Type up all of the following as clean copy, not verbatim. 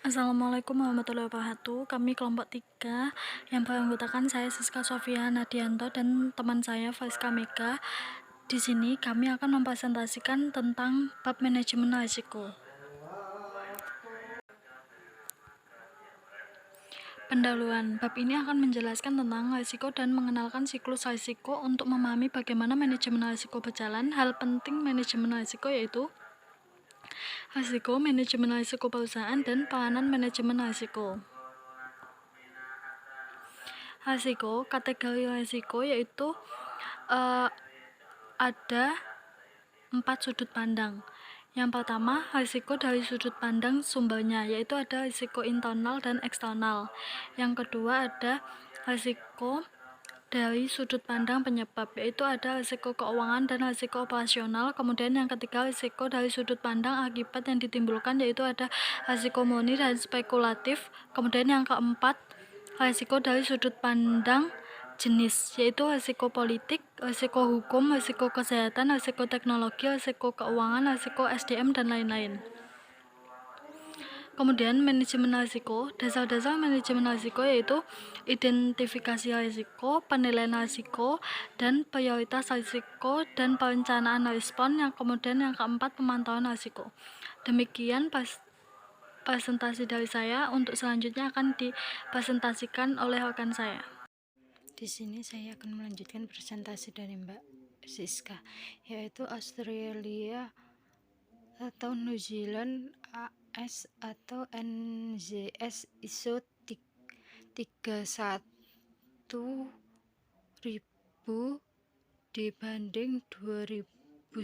Assalamualaikum warahmatullahi wabarakatuh. Kami kelompok 3 yang beranggotakan saya Siska Sofia Nadianto dan teman saya Faiska Mega. Di sini kami akan mempresentasikan tentang bab manajemen risiko. Pendahuluan bab ini akan menjelaskan tentang risiko dan mengenalkan siklus risiko untuk memahami bagaimana manajemen risiko berjalan. Hal penting manajemen risiko yaitu risiko, manajemen risiko perusahaan, dan peranan manajemen risiko. Risiko, kategori risiko yaitu ada 4 sudut pandang. Yang pertama, risiko dari sudut pandang sumbernya, yaitu ada risiko internal dan eksternal. Yang kedua, ada risiko dari sudut pandang penyebab, yaitu ada risiko keuangan dan risiko operasional. Kemudian yang ketiga, risiko dari sudut pandang akibat yang ditimbulkan, yaitu ada risiko murni dan spekulatif. Kemudian yang keempat, risiko dari sudut pandang jenis, yaitu risiko politik, risiko hukum, risiko kesehatan, risiko teknologi, risiko keuangan, risiko SDM, dan lain-lain. Kemudian manajemen risiko, dasar-dasar manajemen risiko yaitu identifikasi risiko, penilaian risiko, dan prioritas risiko, dan perencanaan respon. Yang kemudian yang keempat, pemantauan risiko. Demikian presentasi dari saya. Untuk selanjutnya akan dipresentasikan oleh rekan saya. Di sini saya akan melanjutkan presentasi dari Mbak Siska, yaitu Australia atau New Zealand AS atau NZS ISO 31.000 dibanding 2009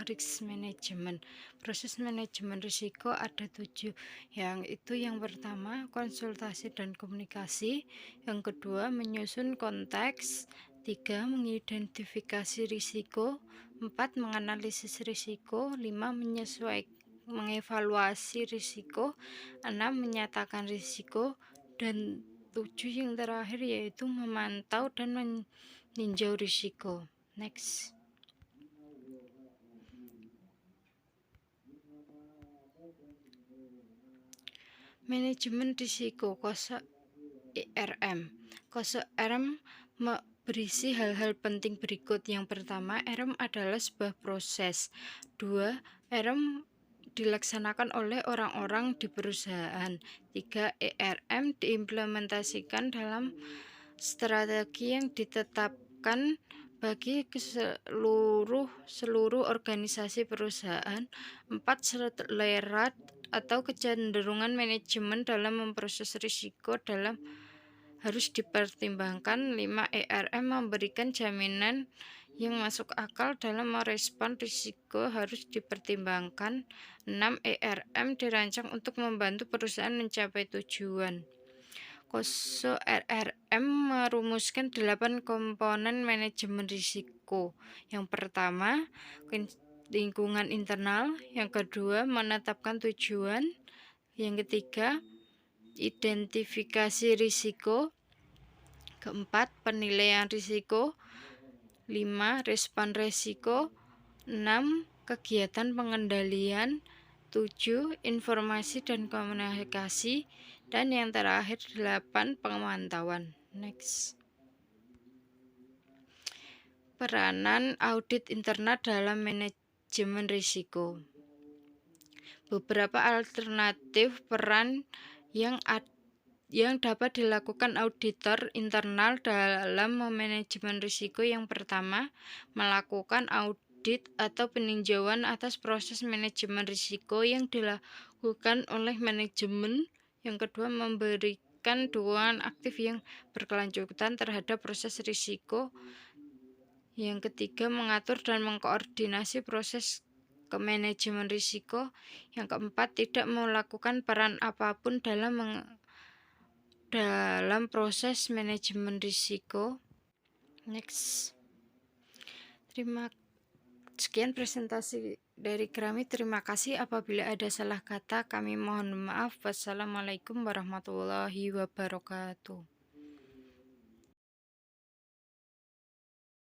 risk management. Proses manajemen risiko ada 7, yang pertama konsultasi dan komunikasi, yang kedua menyusun konteks, 3 mengidentifikasi risiko, 4 menganalisis risiko, 5 mengevaluasi risiko, 6 menyatakan risiko, dan 7 yang terakhir yaitu memantau dan meninjau risiko. Next. Manajemen risiko kosok ERM. Kosok ERM berisi hal-hal penting berikut. Yang pertama, ERM adalah sebuah proses. 2. ERM dilaksanakan oleh orang-orang di perusahaan. 3. ERM diimplementasikan dalam strategi yang ditetapkan bagi seluruh organisasi perusahaan. 4. Selera atau kecenderungan manajemen dalam memproses risiko harus dipertimbangkan. 5. ERM memberikan jaminan yang masuk akal dalam merespon risiko harus dipertimbangkan. 6. ERM dirancang untuk membantu perusahaan mencapai tujuan. KOSO RRM merumuskan 8 komponen manajemen risiko. Yang pertama, lingkungan internal. Yang kedua, menetapkan tujuan. Yang ketiga, identifikasi risiko. Keempat, penilaian risiko. 5. Respon risiko. 6. Kegiatan pengendalian. 7. Informasi dan komunikasi. Dan yang terakhir 8. Pemantauan. Next. Peranan audit internal dalam manajemen risiko. Beberapa alternatif peran yang dapat dilakukan auditor internal dalam manajemen risiko. Yang pertama, melakukan audit atau peninjauan atas proses manajemen risiko yang dilakukan oleh manajemen. Yang kedua, memberikan dukungan aktif yang berkelanjutan terhadap proses risiko. Yang ketiga, mengatur dan mengkoordinasi proses manajemen risiko. Yang keempat, tidak melakukan peran apapun dalam proses manajemen risiko. Next. Sekian presentasi dari kami. Terima kasih. Apabila ada salah kata, kami mohon maaf. Wassalamualaikum warahmatullahi wabarakatuh.